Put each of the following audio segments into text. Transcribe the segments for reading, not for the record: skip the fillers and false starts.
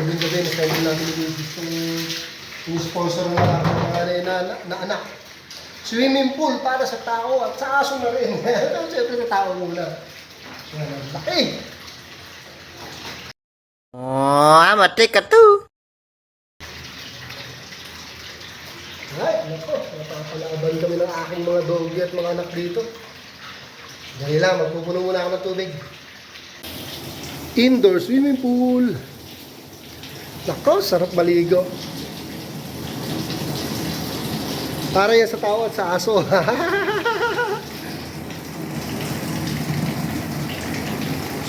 gabi na sa inyo namin yung sponsor ng aking mga na anak. Swimming pool para sa tao at sa aso na rin. Siyempre sa tao muna. Yan, laki! Oh, I'm a take a two. Ay, nako, napapalaban kami ng aking mga doggy at mga anak dito. Dali lang, magpupuno muna ako ng tubig. Indoor swimming pool. Nako, sarap maligo. Para yan sa tao at sa aso.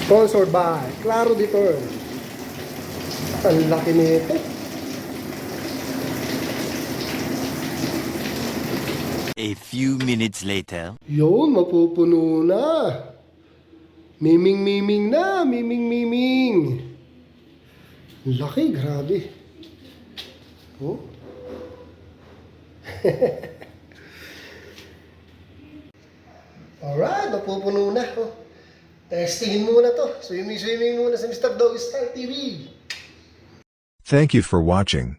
Sponsored by Claro Detour. Ang laki nito. A few minutes later. Yun, mapupuno na. Miming na. Miming. Laki, grabe. Oh. Alright, mapupuno na. Oh. Testingin muna to. Swimming muna sa Mr. Doggy Style TV. Thank you for watching.